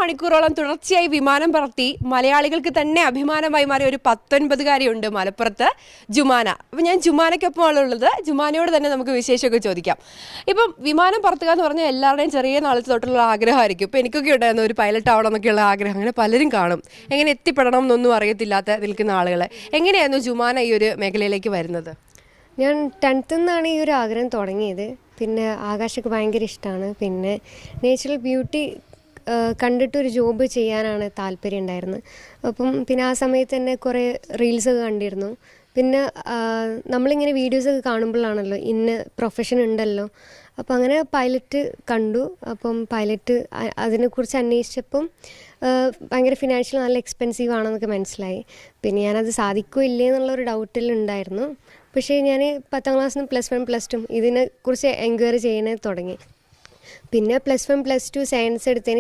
മണിക്കൂറോളം തുടർച്ചയായി വിമാനം പറത്തി മലയാളികൾക്ക് തന്നെ അഭിമാനമായി മാറിയ ഒരു 19-കാരിയുണ്ട് മലപ്പുറത്ത്, ജുമാന. അപ്പം ഞാൻ ജുമാനയ്ക്കൊപ്പമാണ് ഉള്ളത്. ജുമാനയോട് തന്നെ നമുക്ക് വിശേഷമൊക്കെ ചോദിക്കാം. ഇപ്പം വിമാനം പറത്തുക എന്ന് പറഞ്ഞാൽ എല്ലാവരുടെയും ചെറിയ നാളത്തെ തൊട്ടുള്ള ആഗ്രഹമായിരിക്കും. ഇപ്പം എനിക്കൊക്കെ ഉണ്ടായിരുന്നു ഒരു പൈലറ്റ് ആവണം എന്നൊക്കെയുള്ള ആഗ്രഹം. അങ്ങനെ പലരും കാണും. എങ്ങനെ എത്തിപ്പെടണം എന്നൊന്നും അറിയത്തില്ലാത്ത നിൽക്കുന്ന ആളുകൾ. എങ്ങനെയായിരുന്നു ജുമാന ഈ ഒരു മേഖലയിലേക്ക് വരുന്നത്? ഞാൻ 10th നിന്നാണ് ഈ ഒരു ആഗ്രഹം തുടങ്ങിയത്. പിന്നെ ആകാശമൊക്കെ ഭയങ്കര ഇഷ്ടമാണ്. പിന്നെ നേച്ചുറൽ ബ്യൂട്ടി കണ്ടിട്ടൊരു ജോബ് ചെയ്യാനാണ് താല്പര്യം ഉണ്ടായിരുന്നത്. അപ്പം പിന്നെ ആ സമയത്ത് തന്നെ കുറേ റീൽസൊക്കെ കണ്ടിരുന്നു. പിന്നെ നമ്മളിങ്ങനെ വീഡിയോസൊക്കെ കാണുമ്പോഴാണല്ലോ ഇന്ന പ്രൊഫഷൻ ഉണ്ടല്ലോ. അപ്പം അങ്ങനെ പൈലറ്റ് കണ്ടു. അപ്പം പൈലറ്റ് അതിനെക്കുറിച്ച് അന്വേഷിച്ചപ്പം ഭയങ്കര ഫിനാൻഷ്യൽ നല്ല എക്സ്പെൻസീവ് ആണെന്നൊക്കെ മനസ്സിലായി. പിന്നെ ഞാനത് സാധിക്കുമോ ഇല്ലേ എന്നുള്ളൊരു ഡൗട്ടിലുണ്ടായിരുന്നു. പക്ഷേ ഞാൻ 10ാം ക്ലാസ്സിനും +1 +2 ഇതിനെക്കുറിച്ച് എൻക്വയറി ചെയ്യാൻ തുടങ്ങി. പിന്നെ +1 +2 സയൻസ് എടുത്തതിന്